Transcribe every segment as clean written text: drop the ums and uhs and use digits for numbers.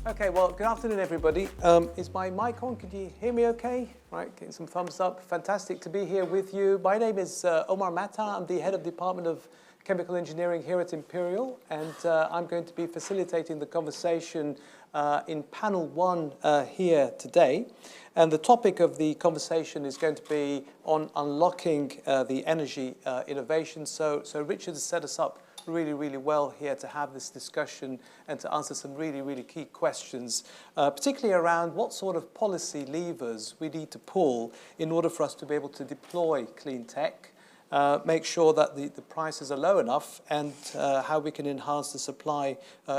Okay, well, good afternoon, everybody. Is my mic on? Could you hear me okay? Right, getting some thumbs up. Fantastic to be here with you. My name is Omar Mata. I'm the head of Department of Chemical Engineering here at Imperial, and I'm going to be facilitating the conversation in panel 1 here today. And the topic of the conversation is going to be on unlocking the energy innovation. So Richard has set us up really well here to have this discussion and to answer some really key questions, particularly around what sort of policy levers we need to pull in order for us to be able to deploy clean tech, make sure that the prices are low enough, and how we can enhance the supply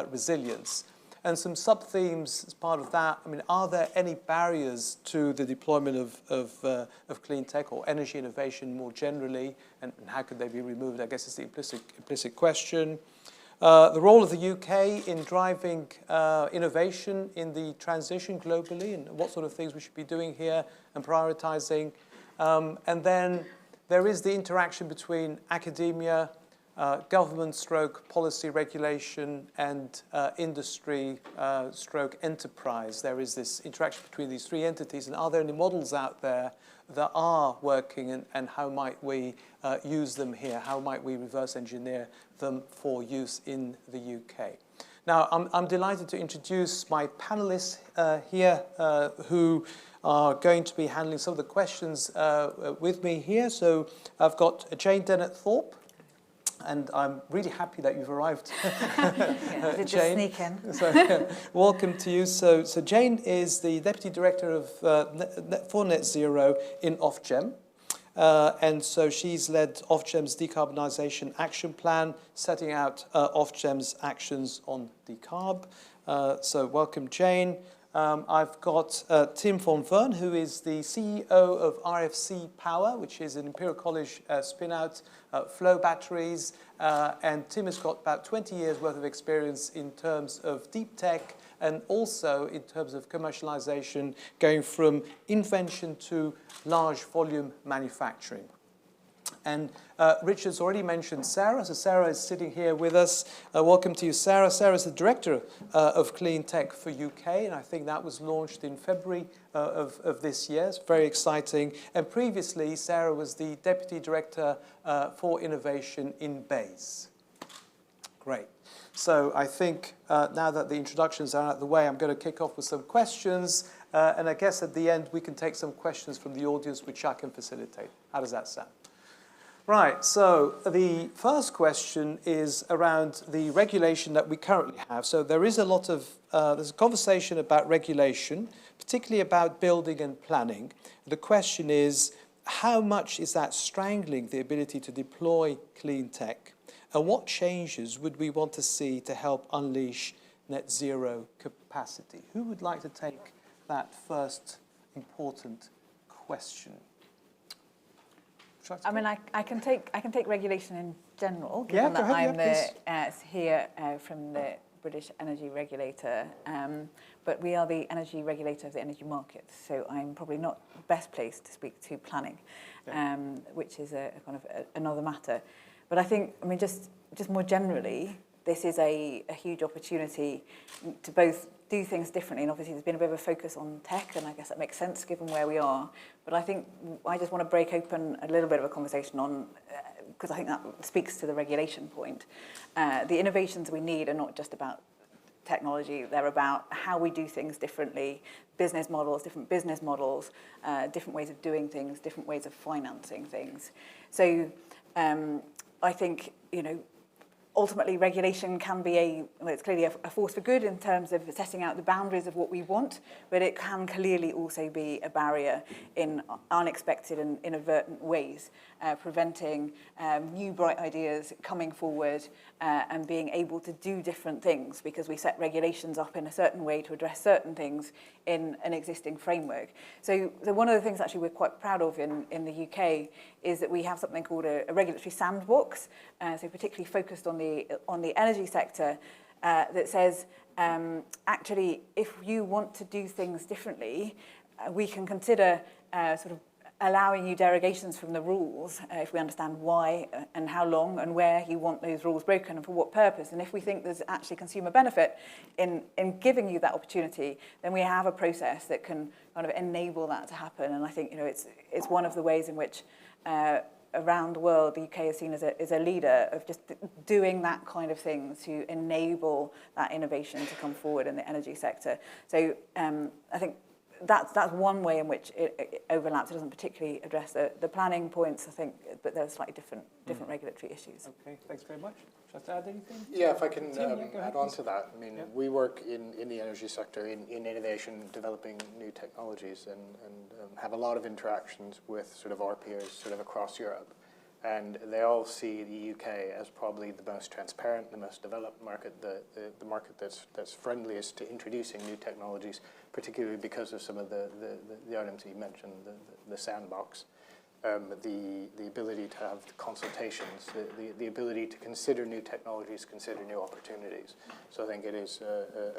resilience. And some sub-themes as part of that. I mean, are there any barriers to the deployment of clean tech or energy innovation more generally, and how could they be removed? I guess is the implicit question. The role of the UK in driving innovation in the transition globally, and what sort of things we should be doing here and prioritizing. And then there is the interaction between academia, government stroke policy regulation, and industry stroke enterprise. There is this interaction between these three entities, and are there any models out there that are working, and how might we use them here? How might we reverse engineer them for use in the UK? Now, I'm delighted to introduce my panelists here who are going to be handling some of the questions with me here. So I've got Dennet Thorpe. And I'm really happy that you've arrived, Jane. Just sneak in. So, welcome to you. So Jane is the Deputy Director of for Net Zero in OFGEM. And so she's led OFGEM's Decarbonisation Action Plan, setting out OFGEM's actions on decarb. So welcome, Jane. I've got Tim von Werne, who is the CEO of RFC Power, which is an Imperial College spin-out flow batteries. And Tim has got about 20 years worth of experience in terms of deep tech and also in terms of commercialization, going from invention to large volume manufacturing. And Richard's already mentioned Sarah. So Sarah is sitting here with us. Welcome to you, Sarah. Sarah is the Director of Cleantech for UK, and I think that was launched in February of this year. It's very exciting. And previously, Sarah was the Deputy Director for Innovation in BEIS. Great. So I think now that the introductions are out of the way, I'm going to kick off with some questions. And I guess at the end, we can take some questions from the audience, which I can facilitate. How does that sound? Right, so the first question is around the regulation that we currently have. So there is a lot of, there's a conversation about regulation, particularly about building and planning. The question is, how much is that strangling the ability to deploy clean tech? And what changes would we want to see to help unleash net zero capacity? Who would like to take that first important question? I mean, I can take regulation in general, given that I'm here from the British energy regulator. But we are the energy regulator of the energy market, so I'm probably not best placed to speak to planning, which is a kind of another matter. But I think, I mean, just more generally, this is a huge opportunity to both do things differently, and obviously there's been a bit of a focus on tech, and I guess that makes sense given where we are. But I think I just want to break open a little bit of a conversation on, because I think that speaks to the regulation point. The innovations we need are not just about technology, they're about how we do things differently, business models, different ways of doing things, different ways of financing things. So I think, you know, ultimately, regulation can be it's clearly a force for good in terms of setting out the boundaries of what we want, but it can clearly also be a barrier in unexpected and inadvertent ways, preventing new bright ideas coming forward and being able to do different things, because we set regulations up in a certain way to address certain things in an existing framework. So one of the things actually we're quite proud of in the UK is that we have something called a regulatory sandbox, so particularly focused on the energy sector, that says actually if you want to do things differently, we can consider sort of allowing you derogations from the rules if we understand why and how long and where you want those rules broken and for what purpose. And if we think there's actually consumer benefit in giving you that opportunity, then we have a process that can kind of enable that to happen. And I think, you know, it's one of the ways in which around the world the UK is seen as a leader of just doing that kind of thing to enable that innovation to come forward in the energy sector. So I think that's one way in which it overlaps. It doesn't particularly address the planning points, I think, but there are slightly different regulatory issues. Okay, thanks very much. Just add anything? Yeah, if I can add on to that. I mean, we work in the energy sector in innovation, developing new technologies, and have a lot of interactions with sort of our peers sort of across Europe. And they all see the UK as probably the most transparent, the most developed market, the market that's friendliest to introducing new technologies, particularly because of some of the items you mentioned, the sandbox, the ability to have consultations, the ability to consider new technologies, consider new opportunities. So I think it is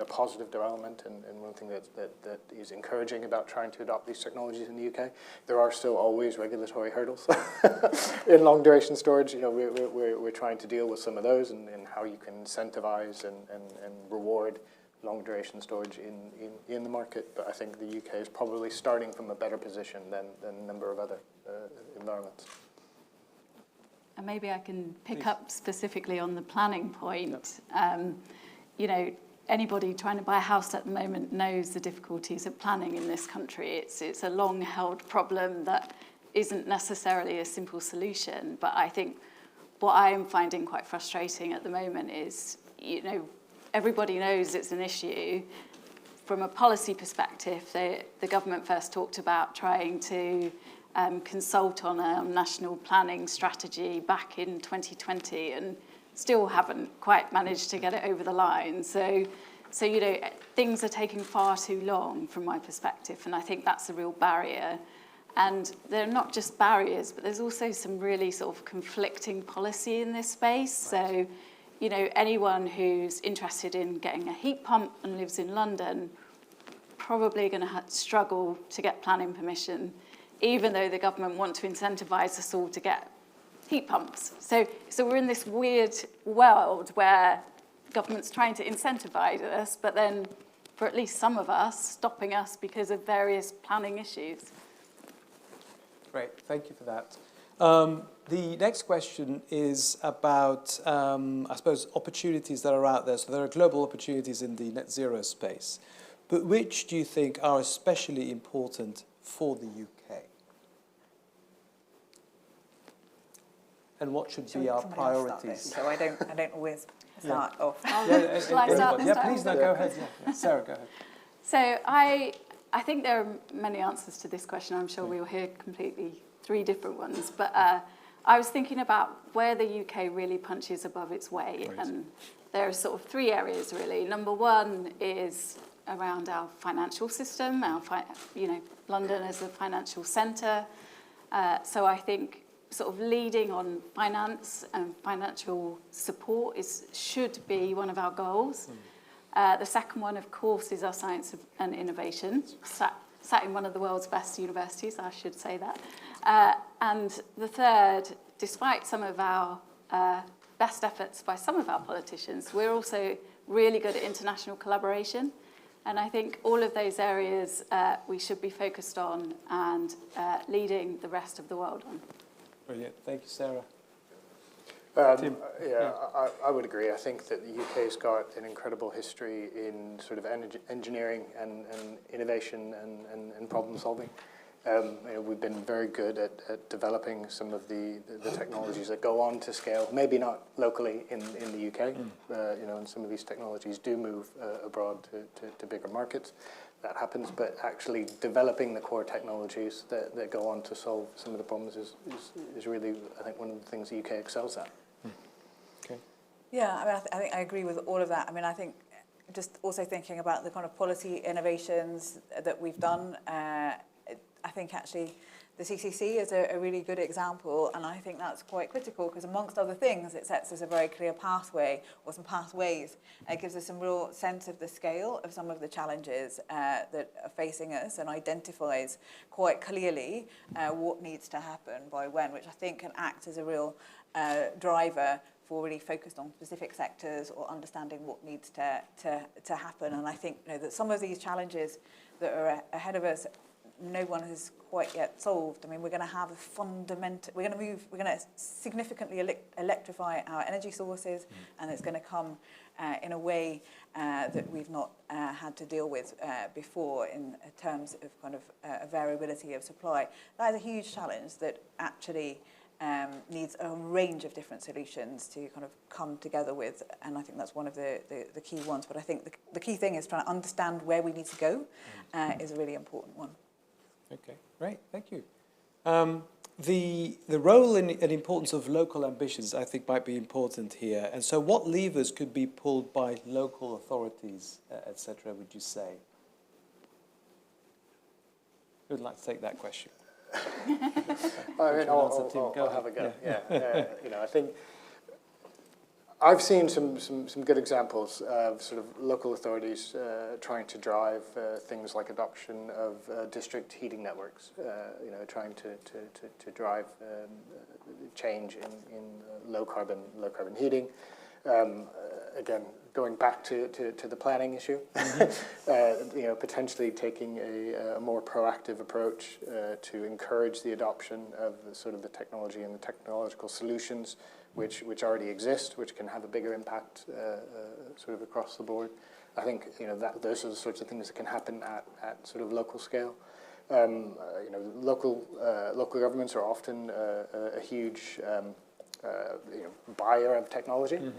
a positive development, and one thing that is encouraging about trying to adopt these technologies in the UK. There are still always regulatory hurdles in long duration storage. You know, we're trying to deal with some of those and how you can incentivize and reward long duration storage in the market. But I think the UK is probably starting from a better position than a number of other environments. And maybe I can pick up specifically on the planning point. You know, anybody trying to buy a house at the moment knows the difficulties of planning in this country. It's a long-held problem that isn't necessarily a simple solution. But I think what I am finding quite frustrating at the moment is, you know, everybody knows it's an issue. From a policy perspective, the government first talked about trying to consult on a national planning strategy back in 2020 and still haven't quite managed to get it over the line. So you know, things are taking far too long from my perspective, and I think that's a real barrier. And they're not just barriers, but there's also some really sort of conflicting policy in this space. Right. So, you know, anyone who's interested in getting a heat pump and lives in London probably going to struggle to get planning permission, even though the government want to incentivise us all to get heat pumps. So we're in this weird world where government's trying to incentivise us, but then for at least some of us, stopping us because of various planning issues. Great, thank you for that. The next question is about, I suppose, opportunities that are out there. So there are global opportunities in the net zero space, but which do you think are especially important for the UK? And what should be our priorities? So I don't always start off. Shall I start? Yeah, please, no, go ahead. Yeah. Sarah, go ahead. So I think there are many answers to this question. I'm sure we'll hear completely three different ones. But I was thinking about where the UK really punches above its weight. Right. And there are sort of three areas, really. Number one is around our financial system, London as a financial centre. So I think sort of leading on finance and financial support should be one of our goals. The second one, of course, is our science and innovation, sat in one of the world's best universities, I should say that. And the third, despite some of our best efforts by some of our politicians, we're also really good at international collaboration. And I think all of those areas we should be focused on and leading the rest of the world on. Brilliant. Thank you, Sarah. I would agree. I think that the UK's got an incredible history in sort of engineering and innovation and problem solving. We've been very good at developing some of the technologies that go on to scale, maybe not locally in the UK, and some of these technologies do move abroad to bigger markets. That happens, but actually developing the core technologies that go on to solve some of the problems is really, I think, one of the things the UK excels at. Okay. Yeah, I mean, I think I agree with all of that. I mean, I think just also thinking about the kind of policy innovations that we've done, I think actually The CCC is a really good example, and I think that's quite critical because amongst other things, it sets us a very clear pathway or some pathways. It gives us some real sense of the scale of some of the challenges that are facing us and identifies quite clearly what needs to happen by when, which I think can act as a real driver for really focused on specific sectors or understanding what needs to happen. And I think that some of these challenges that are ahead of us, no one has quite yet solved. I mean, we're going to have a fundamental, we're going to significantly electrify our energy sources, and it's going to come in a way that we've not had to deal with before in terms of kind of variability of supply. That is a huge challenge that actually needs a range of different solutions to kind of come together with, and I think that's one of the key ones. But I think the key thing is trying to understand where we need to go is a really important one. Okay, great, thank you. The role and importance of local ambitions, I think, might be important here. And so what levers could be pulled by local authorities, etc., would you say? Who would like to take that question? I mean, I'll have a go. Yeah. I think I've seen some good examples of sort of local authorities trying to drive things like adoption of district heating networks. Trying to drive change in low carbon heating. Again, going back to the planning issue, potentially taking a more proactive approach to encourage the adoption of the technology and the technological solutions which already exist, which can have a bigger impact sort of across the board. I think that those are the sorts of things that can happen at sort of local scale. Local governments are often a huge buyer of technology.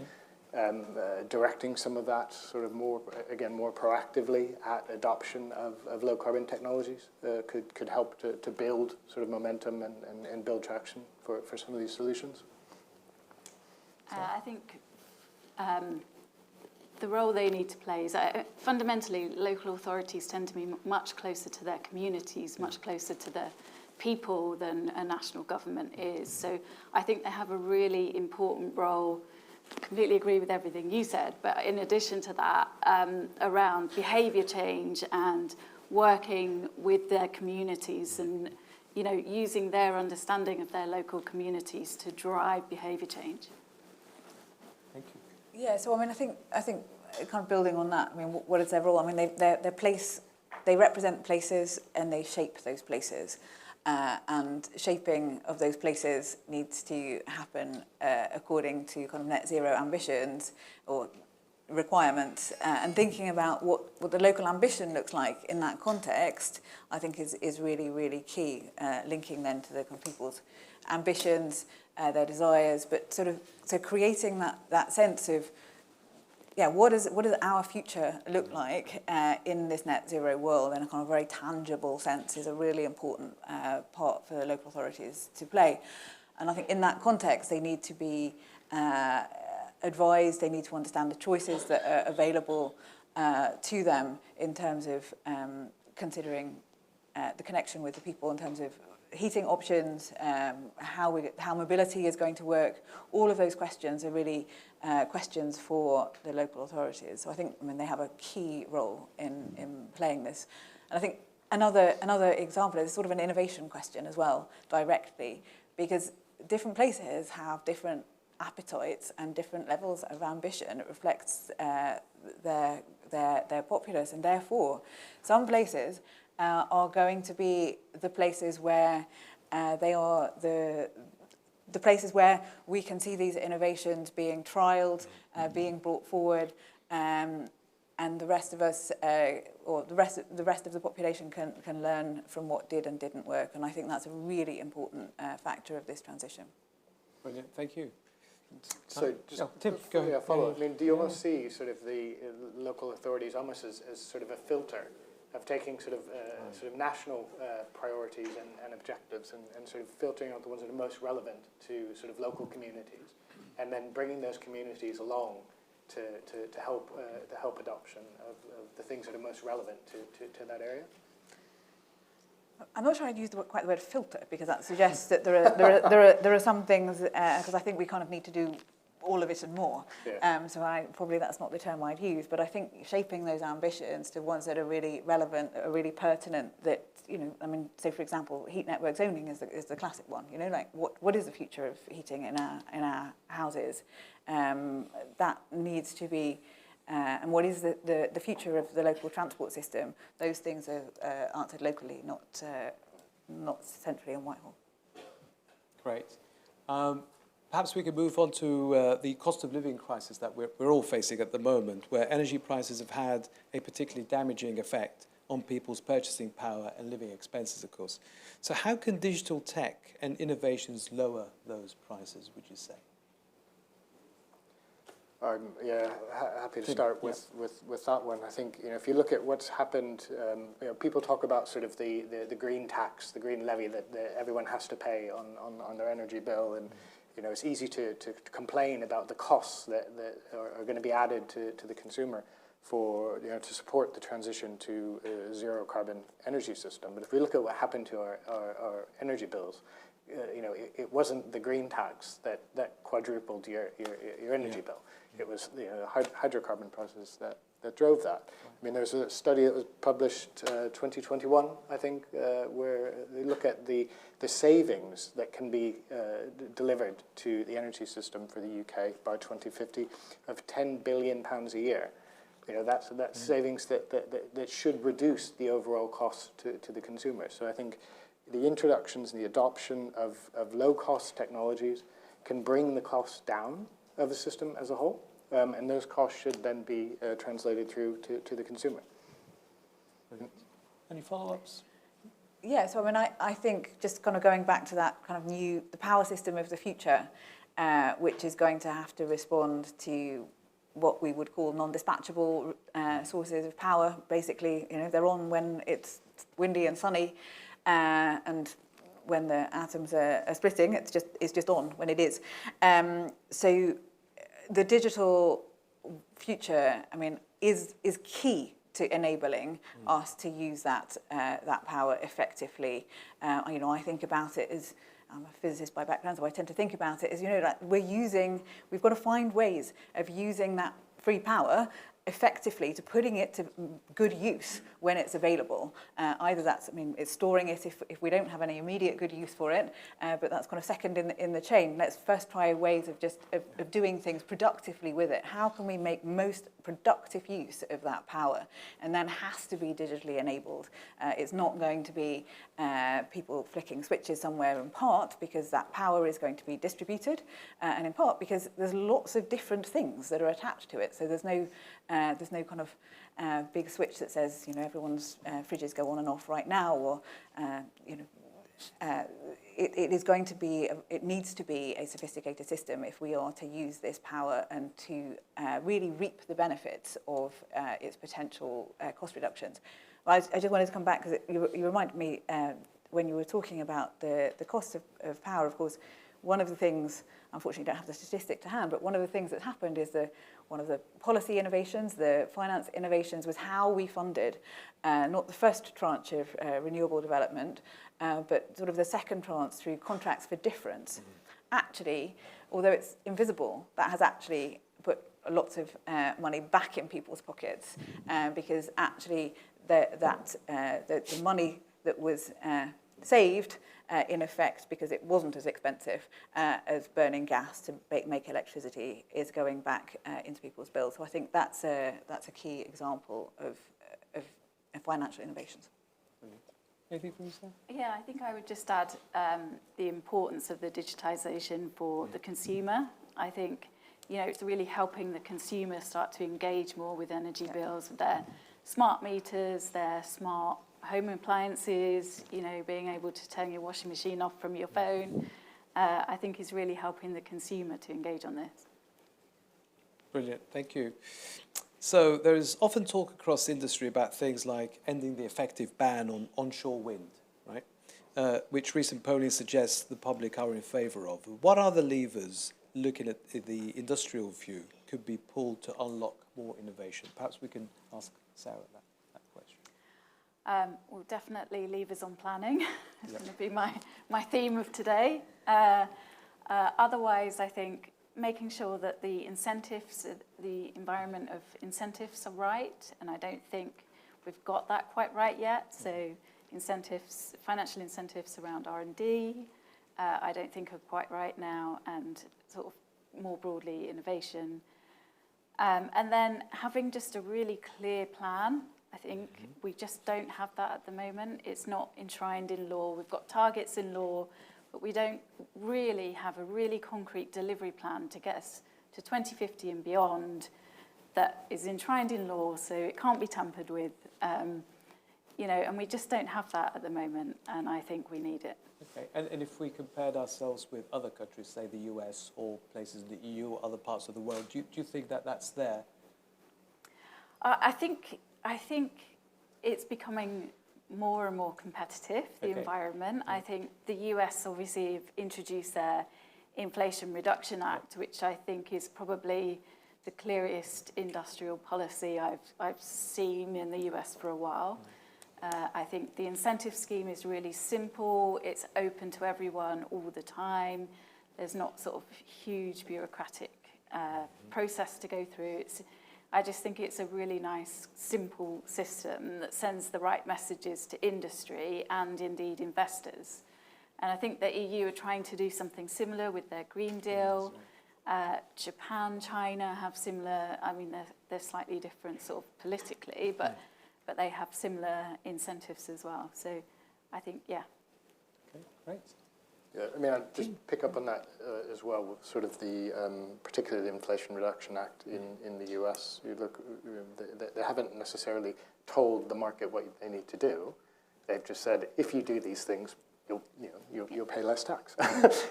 Directing some of that sort of more proactively at adoption of low carbon technologies could help to build sort of momentum and build traction for some of these solutions. I think the role they need to play is fundamentally local authorities tend to be much closer to their communities, much closer to the people than a national government is. So I think they have a really important role. Completely agree with everything you said, but in addition to that, around behaviour change and working with their communities and using their understanding of their local communities to drive behaviour change. Thank you. Yeah, so I mean, I think kind of building on that. I mean, what is their role? I mean, they represent places and they shape those places. And shaping of those places needs to happen according to kind of net zero ambitions or requirements. And thinking about what the local ambition looks like in that context, I think is really, really key, linking then to the kind of people's ambitions, their desires, but so creating that sense of, what does our future look like in this net zero world in a kind of very tangible sense is a really important part for local authorities to play. And I think in that context, they need to be advised, they need to understand the choices that are available to them in terms of considering the connection with the people in terms of heating options, how mobility is going to work. All of those questions are really questions for the local authorities. So I think, they have a key role in playing this. And I think another example is sort of an innovation question as well, directly, because different places have different appetites and different levels of ambition. It reflects their populace, and therefore some places are going to be the places where they are the places where we can see these innovations being trialled, being brought forward, and the rest of us, or the rest of the population can learn from what did and didn't work. And I think that's a really important factor of this transition. Brilliant, thank you. So just Tim, go ahead. Follow. I mean, do you almost see sort of the local authorities almost as sort of a filter of taking sort of national priorities and objectives and sort of filtering out the ones that are most relevant to sort of local communities, and then bringing those communities along to help adoption of the things that are most relevant to that area? I'm not sure I'd use quite the word filter, because that suggests that there are some things, because I think we kind of need to do all of it and more. Yeah. So probably that's not the term I'd use, but I think shaping those ambitions to ones that are really relevant, are really pertinent, that, I mean, say for example, heat network zoning is the classic one, like what is the future of heating in our houses? That needs to be, and what is the future of the local transport system? Those things are answered locally, not centrally in Whitehall. Great. Perhaps we could move on to the cost of living crisis that we're all facing at the moment, where energy prices have had a particularly damaging effect on people's purchasing power and living expenses, of course. So how can digital tech and innovations lower those prices, would you say? Happy to start with that one. I think, if you look at what's happened, people talk about sort of the green tax, the green levy that everyone has to pay on their energy bill, and it's easy to complain about the costs that are going to be added to the consumer for to support the transition to a zero carbon energy system. But if we look at what happened to our energy bills, it wasn't the green tax that quadrupled your energy bill. It was the hydrocarbon prices that drove that. I mean, there's a study that was published 2021, I think, where they look at the savings that can be delivered to the energy system for the UK by 2050 of £10 billion a year. That's savings that should reduce the overall cost to the consumer. So I think the introductions and the adoption of low-cost technologies can bring the costs down of the system as a whole, and those costs should then be translated through to the consumer. Brilliant. Any follow-ups? Yeah, so I mean, I think just kind of going back to that kind of the power system of the future, which is going to have to respond to what we would call non-dispatchable sources of power. Basically, they're on when it's windy and sunny, and when the atoms are splitting, it's just on when it is. So the digital future, I mean, is key to enabling us to use that power effectively. I think about it as, I'm a physicist by background, so I tend to think about it as, like we've got to find ways of using that free power effectively to putting it to good use when it's available. Either that's, it's storing it if we don't have any immediate good use for it, but that's kind of second in the chain. Let's first try ways of doing things productively with it. How can we make most productive use of that power? And then has to be digitally enabled. It's not going to be people flicking switches somewhere, in part because that power is going to be distributed, and in part because there's lots of different things that are attached to it. So there's no kind of big switch that says, everyone's fridges go on and off right now, or, it is going to be, it needs to be a sophisticated system if we are to use this power and to really reap the benefits of its potential cost reductions. Well, I just wanted to come back, because you reminded me when you were talking about the cost of power, of course. One of the things, unfortunately don't have the statistic to hand, but one of the things that's happened is one of the policy innovations, the finance innovations, was how we funded not the first tranche of renewable development, but sort of the second tranche through contracts for difference. Actually, although it's invisible, that has actually put lots of money back in people's pockets, because actually the money that was saved, in effect, because it wasn't as expensive as burning gas to make electricity, is going back into people's bills. So I think that's a key example of financial innovations. Brilliant. Anything from you, Sarah? Yeah, I think I would just add the importance of the digitisation for the consumer. I think, it's really helping the consumer start to engage more with energy bills, their smart meters, their smart home appliances, being able to turn your washing machine off from your phone, I think is really helping the consumer to engage on this. Brilliant, thank you. So there is often talk across industry about things like ending the effective ban on onshore wind, right? Which recent polling suggests the public are in favour of. What are the levers, looking at the industrial view, could be pulled to unlock more innovation? Perhaps we can ask Sarah that question. Well, definitely levers on planning. It's going to be my theme of today. Otherwise, I think making sure that the incentives, the environment of incentives are right, and I don't think we've got that quite right yet. So incentives, financial incentives around R&D, I don't think are quite right now, and sort of more broadly innovation. And then having just a really clear plan. I think we just don't have that at the moment. It's not enshrined in law. We've got targets in law, but we don't really have a really concrete delivery plan to get us to 2050 and beyond that is enshrined in law, so it can't be tampered with. You know, and we just don't have that at the moment, and I think we need it. Okay, and if we compared ourselves with other countries, say the US or places in the EU or other parts of the world, do you think that that's there? I think it's becoming more and more competitive, the environment. I think the US obviously have introduced their Inflation Reduction Act, which I think is probably the clearest industrial policy I've seen in the US for a while. I think the incentive scheme is really simple. It's open to everyone all the time. There's not sort of huge bureaucratic process to go through. I just think it's a really nice, simple system that sends the right messages to industry and indeed investors. And I think the EU are trying to do something similar with their Green Deal. Japan, China have similar, I mean, they're slightly different sort of politically, but they have similar incentives as well. So I think, yeah. Okay, great. Yeah, I mean, I'd just pick up on that as well, with sort of the, particularly the Inflation Reduction Act in the US. You look, they haven't necessarily told the market what they need to do. They've just said, if you do these things, you'll pay less tax.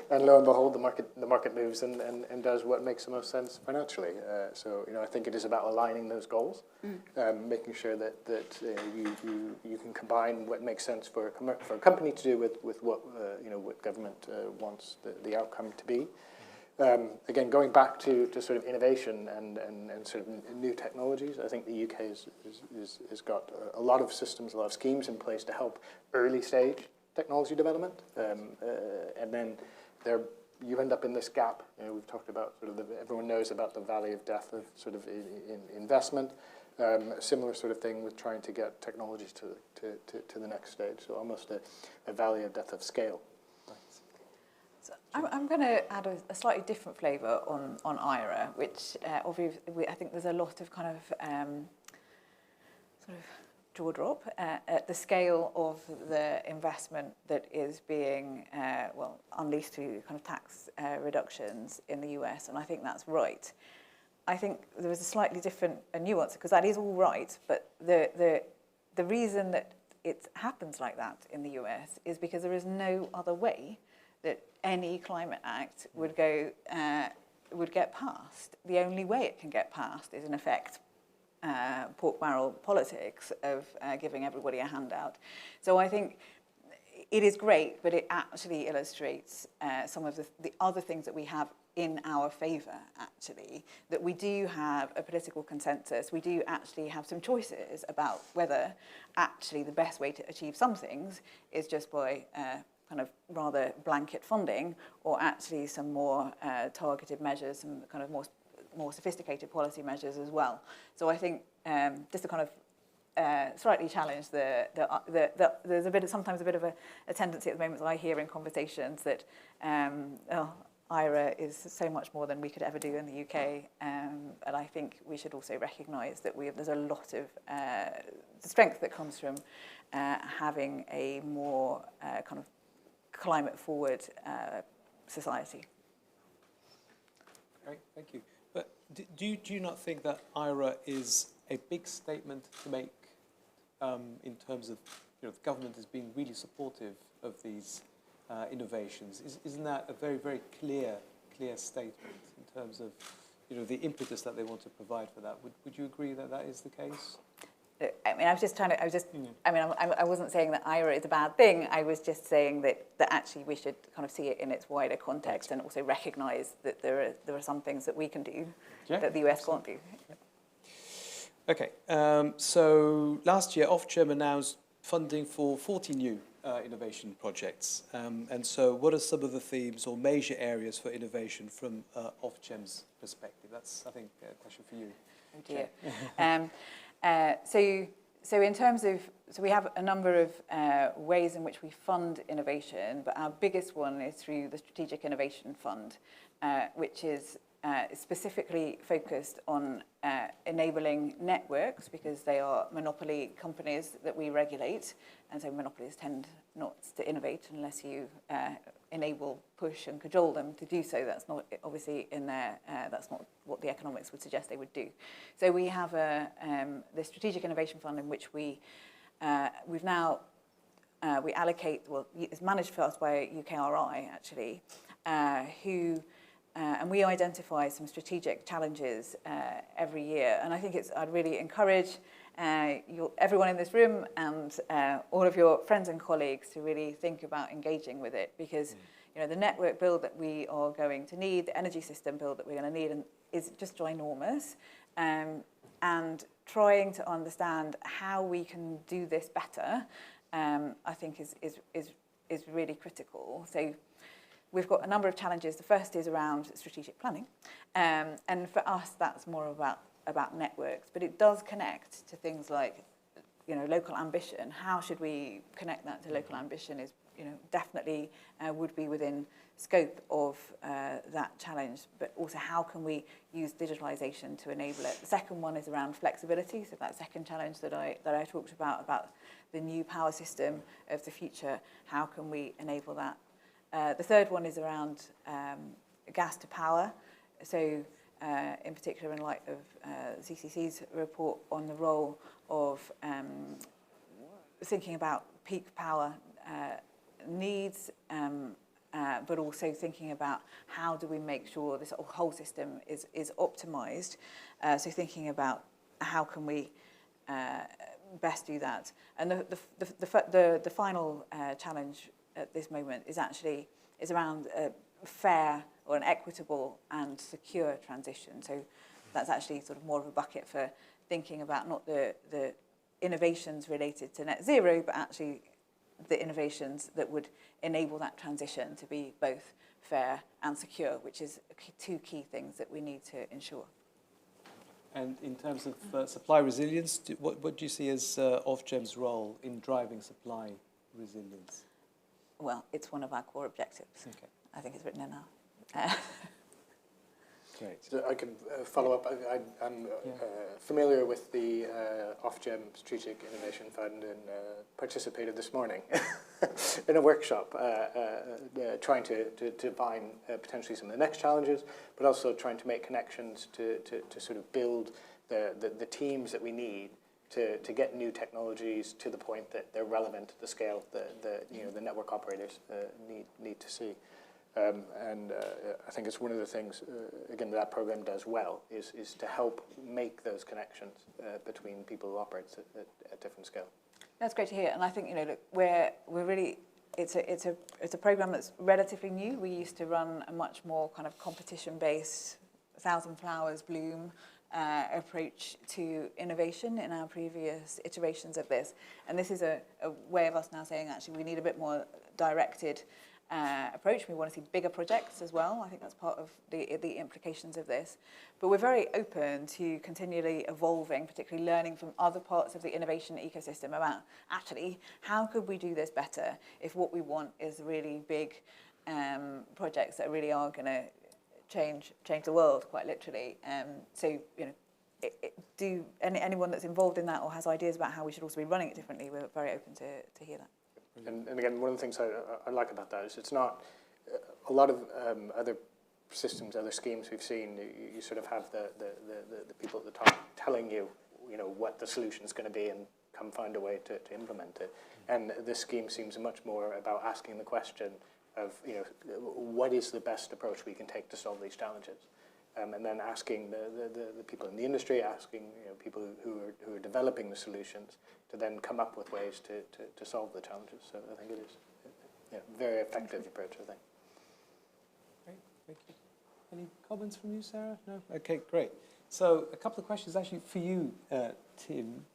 And lo and behold, the market moves and does what makes the most sense financially. So I think it is about aligning those goals, making sure that you can combine what makes sense for a company to do with what what government wants the outcome to be. Again, going back to sort of innovation and sort of new technologies, I think the UK has got a lot of systems, a lot of schemes in place to help early stage technology development, and then you end up in this gap. We've talked about sort of everyone knows about the valley of death of sort of in investment. A similar sort of thing with trying to get technologies to the next stage. So almost a valley of death of scale. So I'm going to add a slightly different flavour on IRA, which obviously I think there's a lot of kind of sort of jaw-drop at the scale of the investment that is being unleashed through kind of tax reductions in the US, and I think that's right. I think there is a slightly different nuance, because that is all right, but the reason that it happens like that in the US is because there is no other way that any climate act would get passed. The only way it can get passed is, in effect, pork barrel politics of giving everybody a handout. So I think it is great, but it actually illustrates some of the other things that we have in our favour, actually, that we do have a political consensus. We do actually have some choices about whether actually the best way to achieve some things is just by kind of rather blanket funding, or actually some more targeted measures, some kind of more sophisticated policy measures as well. So I think just to kind of slightly challenge there's sometimes a bit of a tendency at the moment that I hear in conversations that IRA is so much more than we could ever do in the UK, and I think we should also recognise that there's a lot of the strength that comes from having a more kind of climate forward society. Great, thank you. But do you not think that IRA is a big statement to make in terms of the government as being really supportive of these innovations? Isn't that a very, very clear statement in terms of the impetus that they want to provide for that? Would you agree that that is the case? I mean, I wasn't saying that IRA is a bad thing. I was just saying that actually we should kind of see it in its wider context, and also recognise that there are some things that we can do that the US can't do. Okay, so last year OFGEM announced funding for 40 new innovation projects. And so what are some of the themes or major areas for innovation from OFGEM's perspective? That's, I think, a question for you. Oh dear. So in terms of, so we have a number of ways in which we fund innovation, but our biggest one is through the Strategic Innovation Fund, which is specifically focused on enabling networks, because they are monopoly companies that we regulate, and so monopolies tend not to innovate unless you enable, push and cajole them to do so. That's not obviously in their, that's not what the economics would suggest they would do. So we have the Strategic Innovation Fund, in which we allocate, well, it's managed for us by UKRI actually, and we identify some strategic challenges every year. And I think I'd really encourage everyone in this room and all of your friends and colleagues to really think about engaging with it, because you know, the network build that we are going to need, the energy system build that we're going to need, is just ginormous. And trying to understand how we can do this better, I think is really critical. So we've got a number of challenges. The first is around strategic planning. And for us, that's more about networks, but it does connect to things like, you know, local ambition. How should we connect that to local ambition is, you know, definitely would be within scope of that challenge, but also how can we use digitalisation to enable it. The second one is around flexibility, so that second challenge that I talked about the new power system of the future, how can we enable that? The third one is around gas to power, so in particular in light of CCC's report on the role of thinking about peak power needs, but also thinking about how do we make sure this whole system is optimised. So thinking about how can we best do that. And the final challenge at this moment is around a fair or an equitable and secure transition. So that's actually sort of more of a bucket for thinking about not the innovations related to net zero, but actually the innovations that would enable that transition to be both fair and secure, which is two key things that we need to ensure. And in terms of supply resilience, what do you see as OFGEM's role in driving supply resilience? Well, it's one of our core objectives. Okay. I think it's written in now. Great. So I can follow up. I'm familiar with the OFGEM Strategic Innovation Fund and participated this morning in a workshop trying to define potentially some of the next challenges, but also trying to make connections to sort of build the teams that we need to get new technologies to the point that they're relevant to the scale that the network operators need to see. I think it's one of the things, again, that program does well, is to help make those connections between people who operate at different scale. That's great to hear, and I think, you know, look, we're really, it's a program that's relatively new. We used to run a much more kind of competition-based, 1,000 flowers bloom approach to innovation in our previous iterations of this, and this is a way of us now saying, actually, we need a bit more directed approach. We want to see bigger projects as well. I think that's part of the implications of this. But we're very open to continually evolving, particularly learning from other parts of the innovation ecosystem about, actually, how could we do this better if what we want is really big projects that really are going to change the world, quite literally. So, you know, anyone that's involved in that or has ideas about how we should also be running it differently, we're very open to hear that. And again, one of the things I like about that is it's not a lot of other systems, other schemes we've seen. You sort of have the people at the top telling you, you know, what the solution is going to be and come find a way to implement it. And this scheme seems much more about asking the question of, you know, what is the best approach we can take to solve these challenges, and then asking the people in the industry, asking, you know, people who are developing the solutions to then come up with ways to solve the challenges. So I think it is a very effective approach, I think. Great, thank you. Any comments from you, Sarah? No? Okay, great. So a couple of questions actually for you, Tim,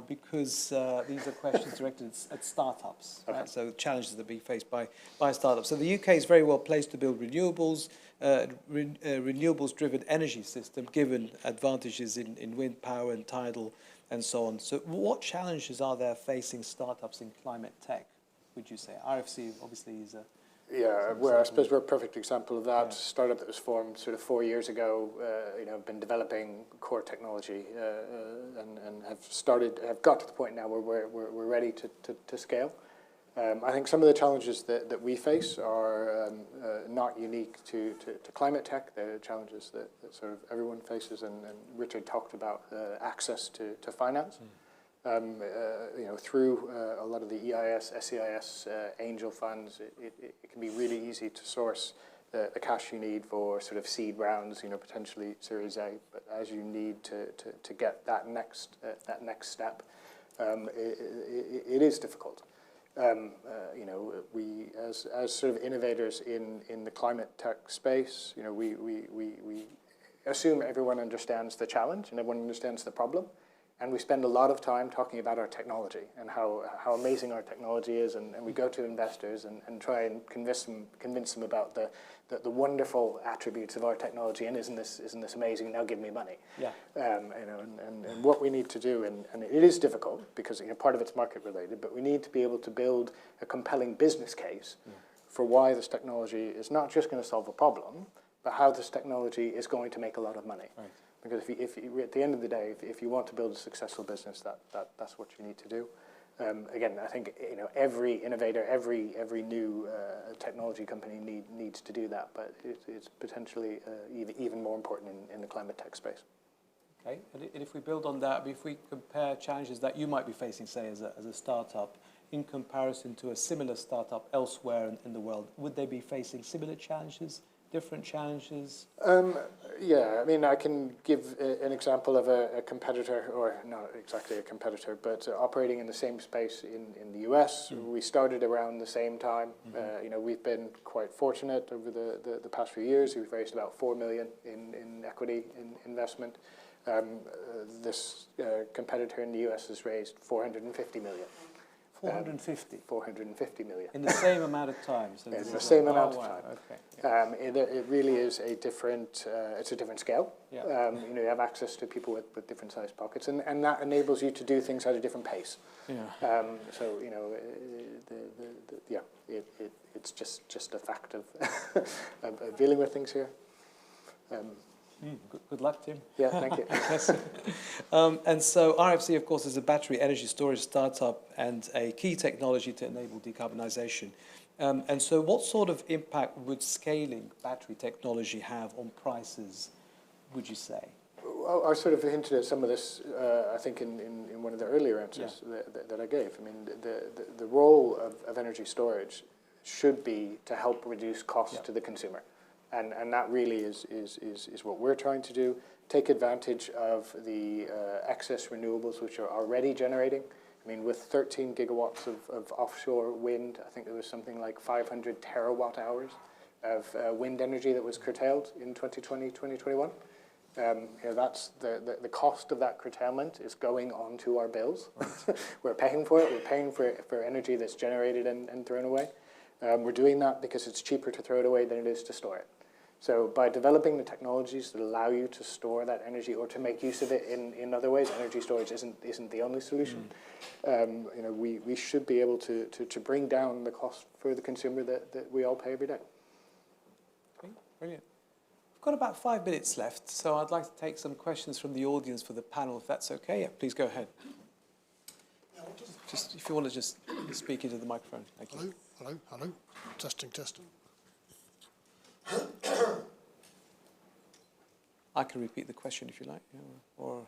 because these are questions directed at startups, Okay. right? So challenges that are being faced by startups. So the UK is very well placed to build renewables, renewables-driven energy system, given advantages in wind power and tidal and so on. So what challenges are there facing startups in climate tech, would you say? RFC obviously is a... Yeah, I suppose we're a perfect example of that. Yeah. Startup that was formed sort of 4 years ago, been developing core technology and have got to the point now where we're ready to scale. I think some of the challenges that we face are not unique to climate tech. They're challenges that sort of everyone faces, and Richard talked about access to finance. Through a lot of the EIS, SEIS, angel funds, it can be really easy to source the cash you need for sort of seed rounds, potentially Series A. But as you need to get that next step, it is difficult. We as sort of innovators in the climate tech space, we assume everyone understands the challenge and everyone understands the problem. And we spend a lot of time talking about our technology and how amazing our technology is, and we go to investors and try and convince them about the wonderful attributes of our technology, and isn't this amazing? Now give me money. Yeah. And what we need to do, and it is difficult because part of it's market related, but we need to be able to build a compelling business case for why this technology is not just going to solve a problem, but how this technology is going to make a lot of money. Right. Because if you, at the end of the day, if you want to build a successful business, that's what you need to do. Again, I think every innovator, every new technology company needs to do that, but it's potentially even more important in the climate tech space. Okay, and if we build on that, if we compare challenges that you might be facing, say, as a startup, in comparison to a similar startup elsewhere in the world, would they be facing similar challenges? Different challenges? Yeah, I mean, I can give an example of a competitor, or not exactly a competitor, but operating in the same space in the US. We started around the same time. We've been quite fortunate over the past few years. We've raised about 4 million in equity investment. This competitor in the US has raised 450 million. 450? 450 million. In the same amount of time? So in the same amount of time. Okay. Yeah. It really is a different scale. Yeah. You have access to people with different sized pockets, and that enables you to do things at a different pace. Yeah. It's just a fact of dealing with things here. Good luck, Tim. Yeah, thank you. Yes. And so RFC, of course, is a battery energy storage startup and a key technology to enable decarbonisation. And so what sort of impact would scaling battery technology have on prices, would you say? Well, I sort of hinted at some of this, I think, in one of the earlier answers that I gave. I mean, the role of energy storage should be to help reduce costs to the consumer. And that really is what we're trying to do. Take advantage of the excess renewables which are already generating. I mean, with 13 gigawatts of offshore wind, I think there was something like 500 terawatt hours of wind energy that was curtailed in 2020, 2021. That's the cost of that curtailment is going onto our bills. Right. We're paying for it. We're paying for energy that's generated and thrown away. We're doing that because it's cheaper to throw it away than it is to store it. So by developing the technologies that allow you to store that energy or to make use of it in other ways, energy storage isn't the only solution. We should be able to bring down the cost for the consumer that we all pay every day. Okay, brilliant. We've got about 5 minutes left, so I'd like to take some questions from the audience for the panel, if that's okay. Yeah, please go ahead. Just if you want to just speak into the microphone. Thank you. Hello. Testing. I can repeat the question if you like, or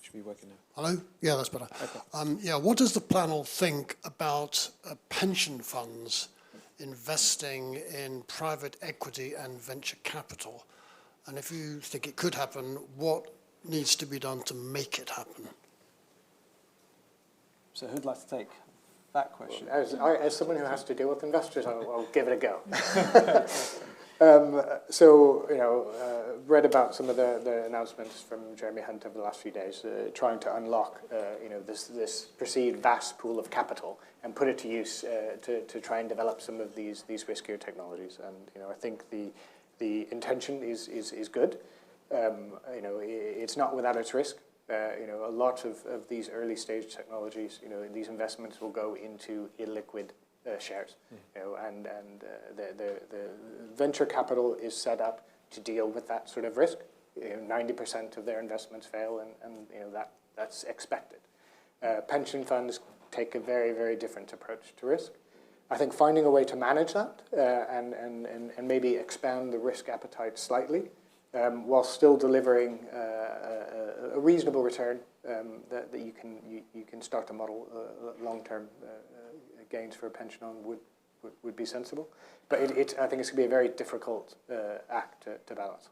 should be working now. Hello? Yeah, that's better. Okay. What does the panel think about pension funds investing in private equity and venture capital? And if you think it could happen, what needs to be done to make it happen? So who'd like to take that question? As someone who has to deal with investors, I'll give it a go. So, read about some of the announcements from Jeremy Hunt over the last few days, trying to unlock, this perceived vast pool of capital and put it to use to try and develop some of these riskier technologies. And, I think the intention is good. It's not without its risk. A lot of these early stage technologies, these investments will go into illiquid shares, and the venture capital is set up to deal with that sort of risk. 90% of their investments fail, and that's expected. Pension funds take a very, very different approach to risk. I think finding a way to manage that and maybe expand the risk appetite slightly, while still delivering a reasonable return that you can start to model long-term gains for a pension on would be sensible. But I think it's going to be a very difficult act to balance.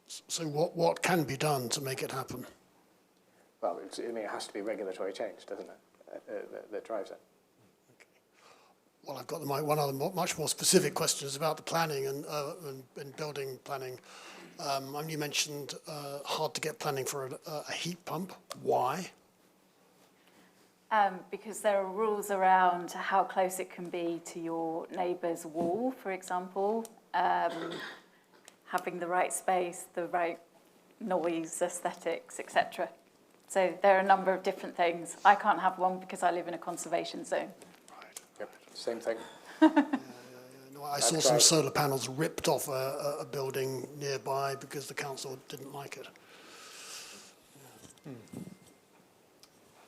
So what can be done to make it happen? Well, it has to be regulatory change, doesn't it, that drives it. Okay. Well, I've got one other much more specific question is about the planning and building planning. You mentioned hard to get planning for a heat pump. Why? Because there are rules around how close it can be to your neighbour's wall, for example, having the right space, the right noise, aesthetics, etc. So there are a number of different things. I can't have one because I live in a conservation zone. Right. Yep. Same thing. No, I saw some solar panels ripped off a building nearby because the council didn't like it.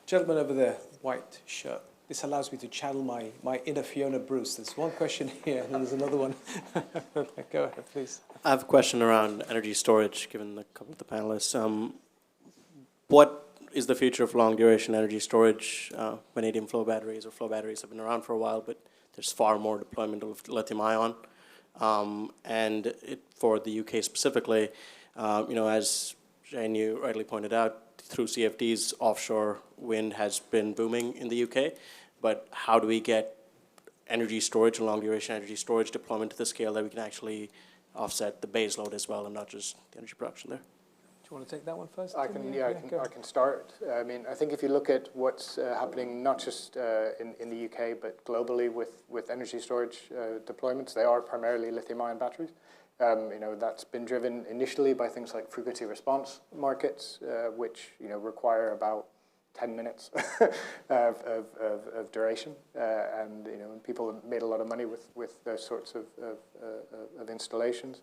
Gentleman over there, white shirt. This allows me to channel my inner Fiona Bruce. There's one question here, and there's another one. Go ahead, please. I have a question around energy storage, given the couple of the panelists. What is the future of long-duration energy storage? Vanadium flow batteries or flow batteries have been around for a while, but there's far more deployment of lithium-ion. And for the UK specifically, as Jane, you rightly pointed out, through CFDs, offshore wind has been booming in the UK. But how do we get energy storage and long-duration energy storage deployment to the scale that we can actually offset the base load as well and not just the energy production there? Do you want to take that one first? I can start. I think if you look at what's happening, not just in the UK, but globally with energy storage deployments, they are primarily lithium-ion batteries. That's been driven initially by things like frequency response markets, which require about 10 minutes of duration, and people have made a lot of money with those sorts of installations.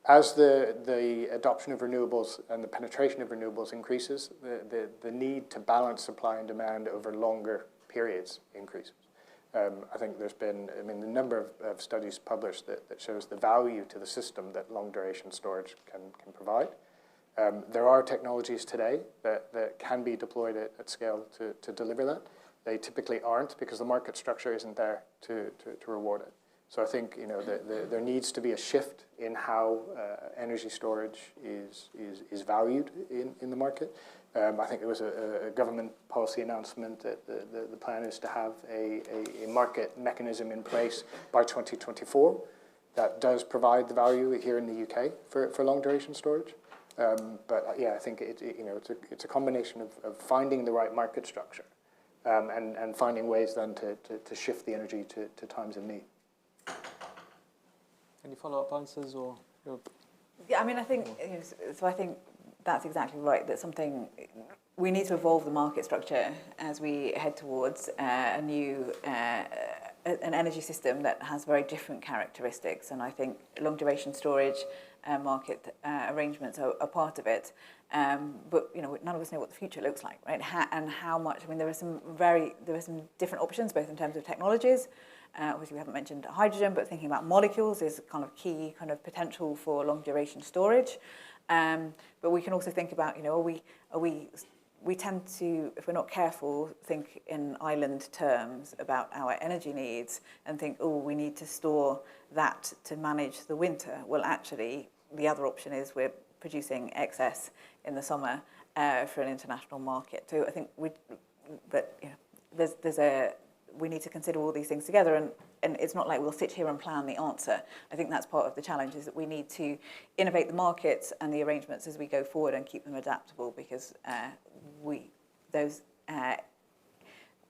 As the adoption of renewables and the penetration of renewables increases, the need to balance supply and demand over longer periods increases. I think there's been, the number of studies published that shows the value to the system that long-duration storage can provide. There are technologies today that can be deployed at scale to deliver that. They typically aren't because the market structure isn't there to reward it. So I think there needs to be a shift in how energy storage is valued in the market. I think there was a government policy announcement that the plan is to have a market mechanism in place by 2024 that does provide the value here in the UK for long duration storage. But I think it's a combination of finding the right market structure and finding ways then to shift the energy to times of need. Any follow-up answers or? Yeah, I think that's exactly right. That's something we need to evolve the market structure as we head towards a new an energy system that has very different characteristics. And I think long-duration storage market arrangements are part of it. But none of us know what the future looks like, right? And how much. There are some different options, both in terms of technologies. Obviously, we haven't mentioned hydrogen, but thinking about molecules is kind of key potential for long-duration storage. But we can also think about, we tend to, if we're not careful, think in island terms about our energy needs and think, we need to store that to manage the winter. Well, actually, the other option is we're producing excess in the summer we need to consider all these things together, and it's not like we'll sit here and plan the answer. I think that's part of the challenge, is that we need to innovate the markets and the arrangements as we go forward and keep them adaptable, because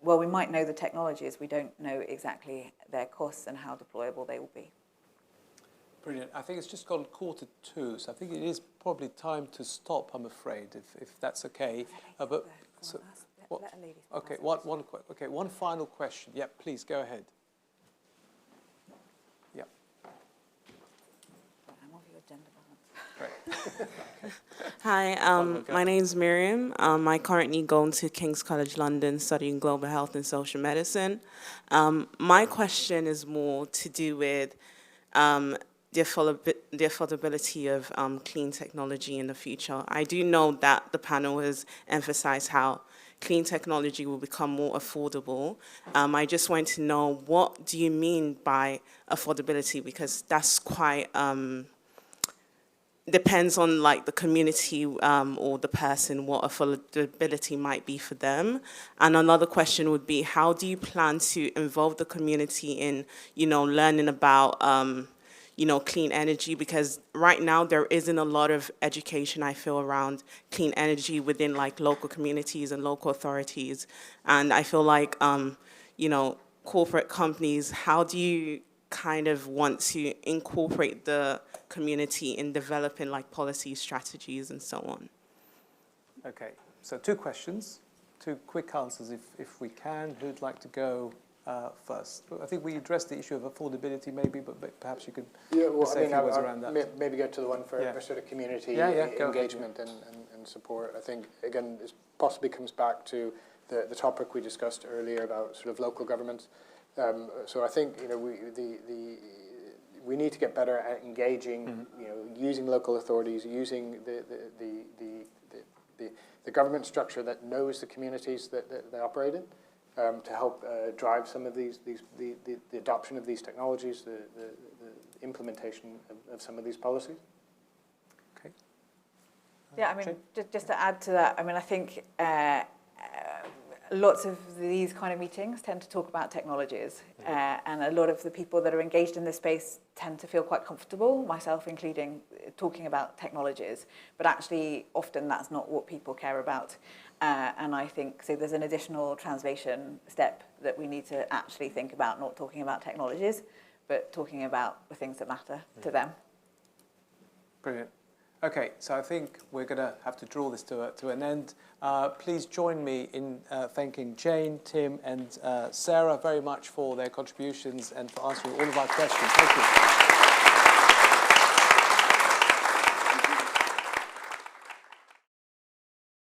while we might know the technologies, we don't know exactly their costs and how deployable they will be. Brilliant. I think it's just gone 1:45, so I think it is probably time to stop, I'm afraid, if that's okay. But so, okay, one final question. Yeah, please go ahead. Yeah. I'm off your gender balance. Great. Hi, my name's Miriam. I currently go to King's College London studying global health and social medicine. My question is more to do with the affordability of clean technology in the future. I do know that the panel has emphasized how clean technology will become more affordable. I just want to know, what do you mean by affordability? Because that's quite depends on like the community or the person, what affordability might be for them. And another question would be, how do you plan to involve the community in, learning about clean energy? Because right now there isn't a lot of education, I feel, around clean energy within like local communities and local authorities. And I feel like, corporate companies, how do you kind of want to incorporate the community in developing like policy strategies and so on? Okay, so 2 questions, 2 quick answers if we can. Who'd like to go first? I think we addressed the issue of affordability maybe, but perhaps you could say a few words around that. Maybe get to the one for sort of community engagement and support. I think, again, this possibly comes back to the topic we discussed earlier about sort of local governments. So I think we need to get better at engaging, using local authorities, using the government structure that knows the communities that they operate in, to help drive some of the adoption of these technologies, the implementation of some of these policies. Okay. Yeah, I mean, just to add to that, I mean, I think lots of these kind of meetings tend to talk about technologies, and a lot of the people that are engaged in this space tend to feel quite comfortable, myself including, talking about technologies, but actually often that's not what people care about. And I think, so there's an additional translation step that we need to actually think about, not talking about technologies, but talking about the things that matter to them. Brilliant. Okay, so I think we're going to have to draw this to an end. Please join me in thanking Jane, Tim, and Sarah very much for their contributions and for answering all of our questions. Thank you.